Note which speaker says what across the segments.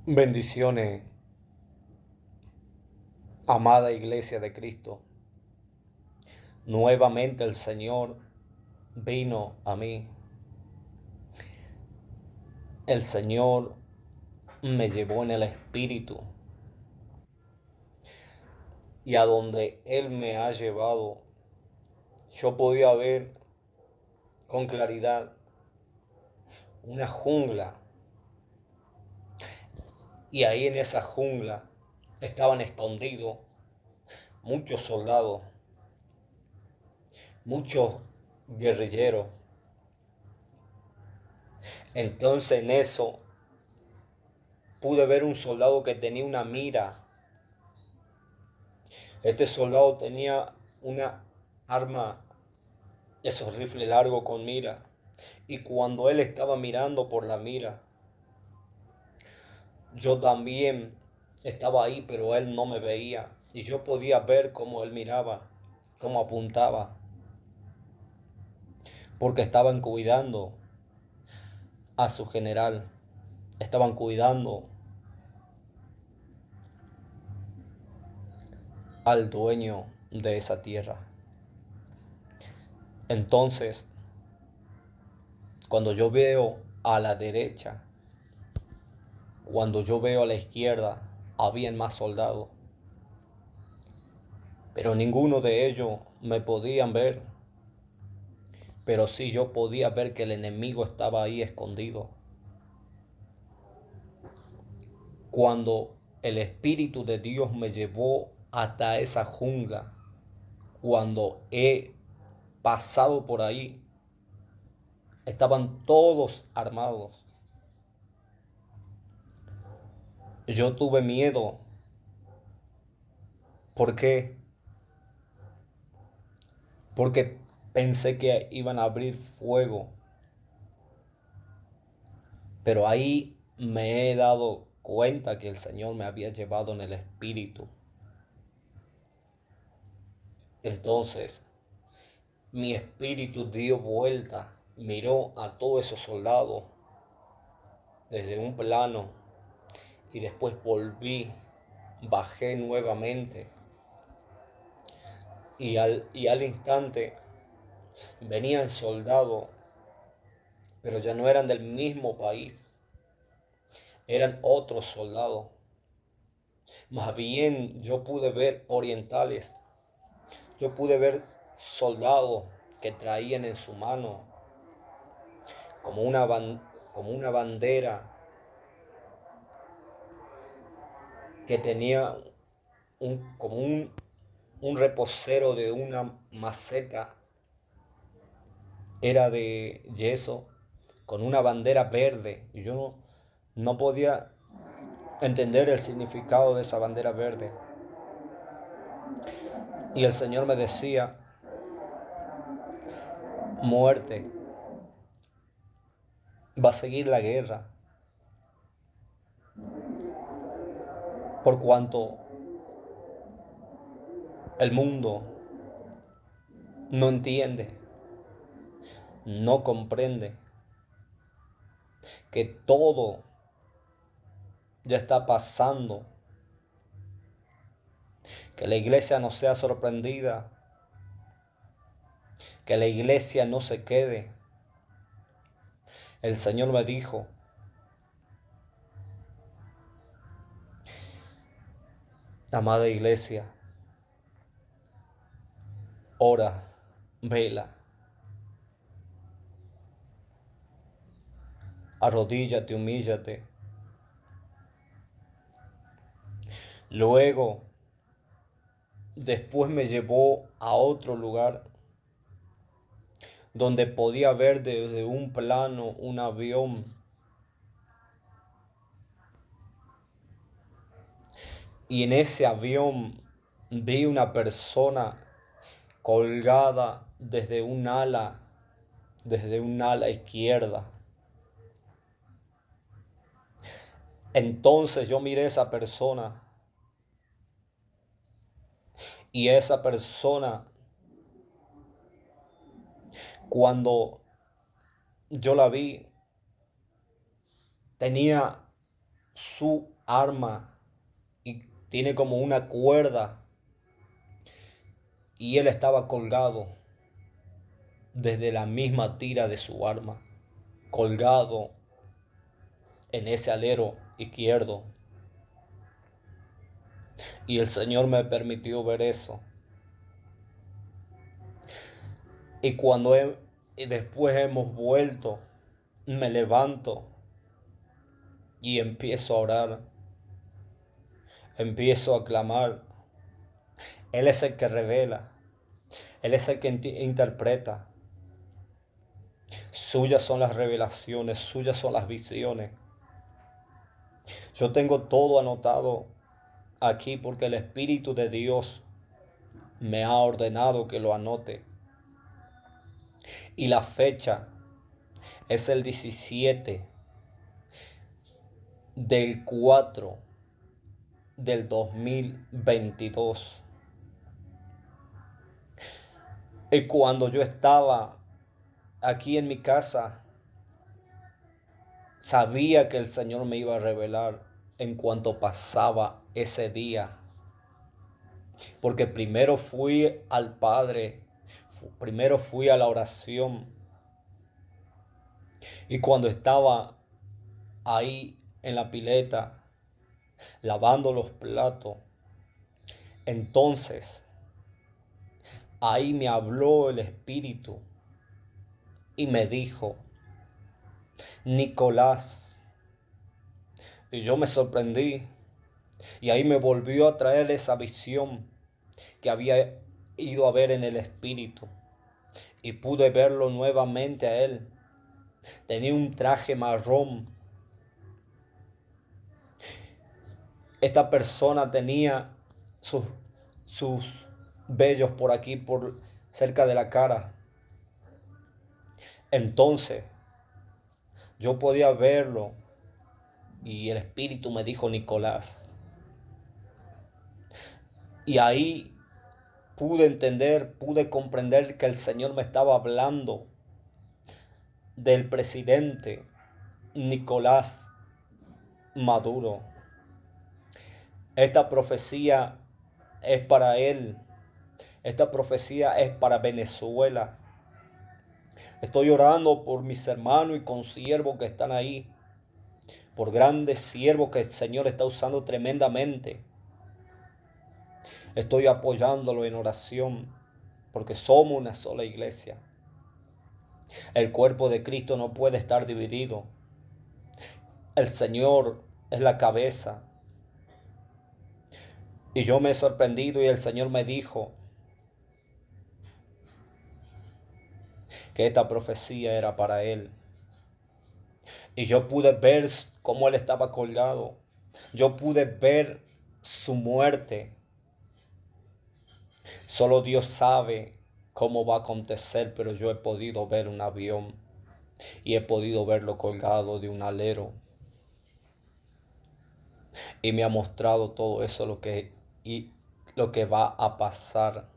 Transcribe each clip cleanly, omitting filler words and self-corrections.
Speaker 1: Bendiciones, amada Iglesia de Cristo. Nuevamente el Señor vino a mí. El Señor me llevó en el Espíritu y a donde Él me ha llevado, yo podía ver con claridad una jungla y ahí en esa jungla estaban escondidos muchos soldados, muchos guerrilleros. Entonces en eso pude ver un soldado que tenía una mira. Este soldado tenía una arma, esos rifles largos con mira. Y cuando él estaba mirando por la mira, yo también estaba ahí, pero él no me veía. Y yo podía ver cómo él miraba, cómo apuntaba, porque estaban cuidando a su general, estaban cuidando al dueño de esa tierra. Entonces, cuando yo veo a la derecha, cuando yo veo a la izquierda, habían más soldados, pero ninguno de ellos me podían ver. Pero sí yo podía ver que el enemigo estaba ahí escondido. Cuando el Espíritu de Dios me llevó hasta esa jungla, cuando he pasado por ahí, estaban todos armados. Yo tuve miedo. ¿Por qué? Porque pensé que iban a abrir fuego. Pero ahí me he dado cuenta que el Señor me había llevado en el Espíritu. Entonces, mi espíritu dio vuelta, miró a todos esos soldados desde un plano y después volví, bajé nuevamente y al instante venían soldados, pero ya no eran del mismo país, eran otros soldados. Más bien yo pude ver orientales, yo pude ver soldados que traían en su mano como una bandera que tenía como un reposero de una maceta, era de yeso, con una bandera verde. Y yo no podía entender el significado de esa bandera verde. Y el Señor me decía, muerte, va a seguir la guerra, por cuanto el mundo no entiende, no comprende que todo ya está pasando, que la iglesia no sea sorprendida, que la iglesia no se quede. El Señor me dijo, amada iglesia, ora, vela, arrodíllate, humíllate. Luego, después me llevó a otro lugar donde podía ver desde un plano un avión. Y en ese avión vi una persona colgada desde un ala izquierda. Entonces yo miré a esa persona y esa persona, cuando yo la vi, tenía su arma y tiene como una cuerda y él estaba colgado desde la misma tira de su arma, colgado en ese alero izquierdo. Y el Señor me permitió ver eso. Y y después hemos vuelto, me levanto y empiezo a orar, empiezo a clamar. Él es el que revela, Él es el que interpreta. Suyas son las revelaciones, suyas son las visiones. Yo tengo todo anotado aquí porque el Espíritu de Dios me ha ordenado que lo anote. Y la fecha es el 17 del 4 del 2022. Y cuando yo estaba aquí en mi casa, sabía que el Señor me iba a revelar en cuanto pasaba ese día. Porque primero fui al Padre, primero fui a la oración. Y cuando estaba ahí en la pileta, lavando los platos, entonces ahí me habló el Espíritu y me dijo, Nicolás. Y yo me sorprendí. Y ahí me volvió a traer esa visión que había ido a ver en el Espíritu. Y pude verlo nuevamente a él. Tenía un traje marrón. Esta persona tenía sus vellos por aquí, por cerca de la cara. Entonces yo podía verlo y el Espíritu me dijo Nicolás. Y ahí pude entender, pude comprender que el Señor me estaba hablando del presidente Nicolás Maduro. Esta profecía es para él. Esta profecía es para Venezuela. Estoy orando por mis hermanos y consiervos que están ahí. Por grandes siervos que el Señor está usando tremendamente. Estoy apoyándolo en oración porque somos una sola iglesia. El cuerpo de Cristo no puede estar dividido. El Señor es la cabeza. Y yo me he sorprendido y el Señor me dijo que esta profecía era para él. Y yo pude ver cómo él estaba colgado. Yo pude ver su muerte. Solo Dios sabe cómo va a acontecer, pero yo he podido ver un avión y he podido verlo colgado de un alero. Y me ha mostrado todo eso lo que va a pasar.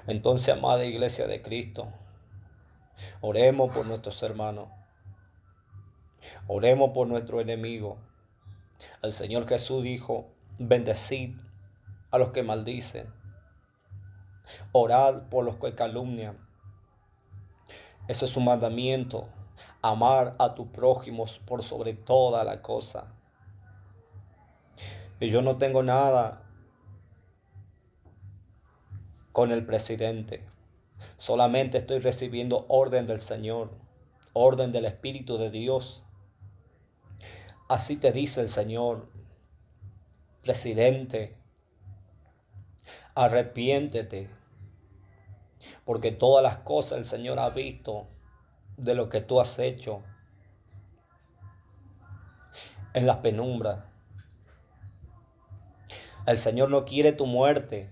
Speaker 1: Entonces, amada iglesia de Cristo, oremos por nuestros hermanos. Oremos por nuestro enemigo. El Señor Jesús dijo, bendecid a los que maldicen. Orad por los que calumnian. Ese es un mandamiento. Amar a tu prójimo por sobre toda la cosa. Y yo no tengo nada con el presidente. Solamente estoy recibiendo orden del Señor. Orden del Espíritu de Dios. Así te dice el Señor. Presidente, arrepiéntete. Porque todas las cosas el Señor ha visto de lo que tú has hecho en las penumbras. El Señor no quiere tu muerte.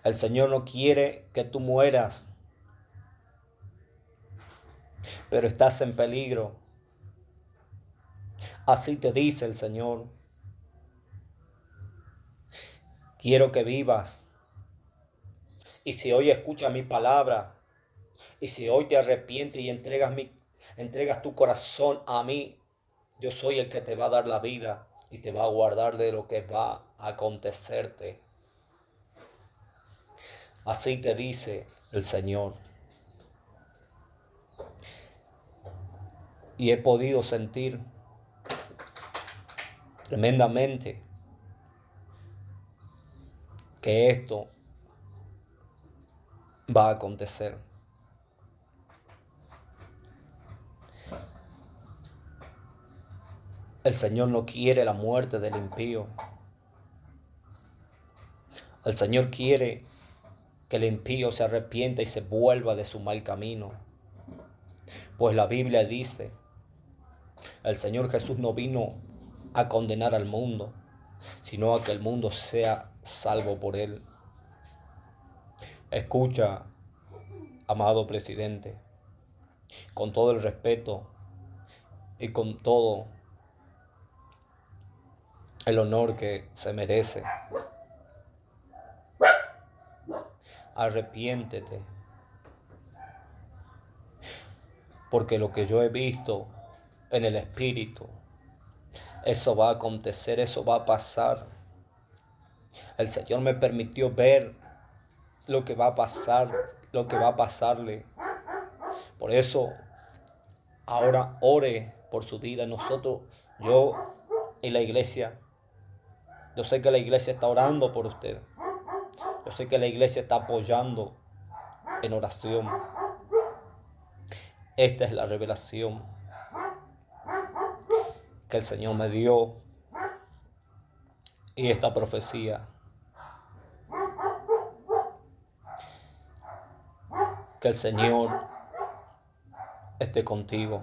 Speaker 1: El Señor no quiere que tú mueras. Pero estás en peligro. Así te dice el Señor. Quiero que vivas. Y si hoy escuchas mi palabra, y si hoy te arrepientes y entregas entregas tu corazón a mí, yo soy el que te va a dar la vida y te va a guardar de lo que va a acontecerte. Así te dice el Señor. Y he podido sentir tremendamente que esto va a acontecer. El Señor no quiere la muerte del impío. El Señor quiere que el impío se arrepienta y se vuelva de su mal camino. Pues la Biblia dice, el Señor Jesús no vino a condenar al mundo, sino a que el mundo sea salvo por él. Escucha, amado presidente, con todo el respeto y con todo el honor que se merece. Arrepiéntete, porque lo que yo he visto en el Espíritu, eso va a acontecer, eso va a pasar. El Señor me permitió ver lo que va a pasar, lo que va a pasarle. Por eso, ahora ore por su vida. Nosotros, yo y la iglesia, yo sé que la iglesia está orando por usted. Yo sé que la iglesia está apoyando en oración. Esta es la revelación que el Señor me dio y esta profecía. Que el Señor esté contigo.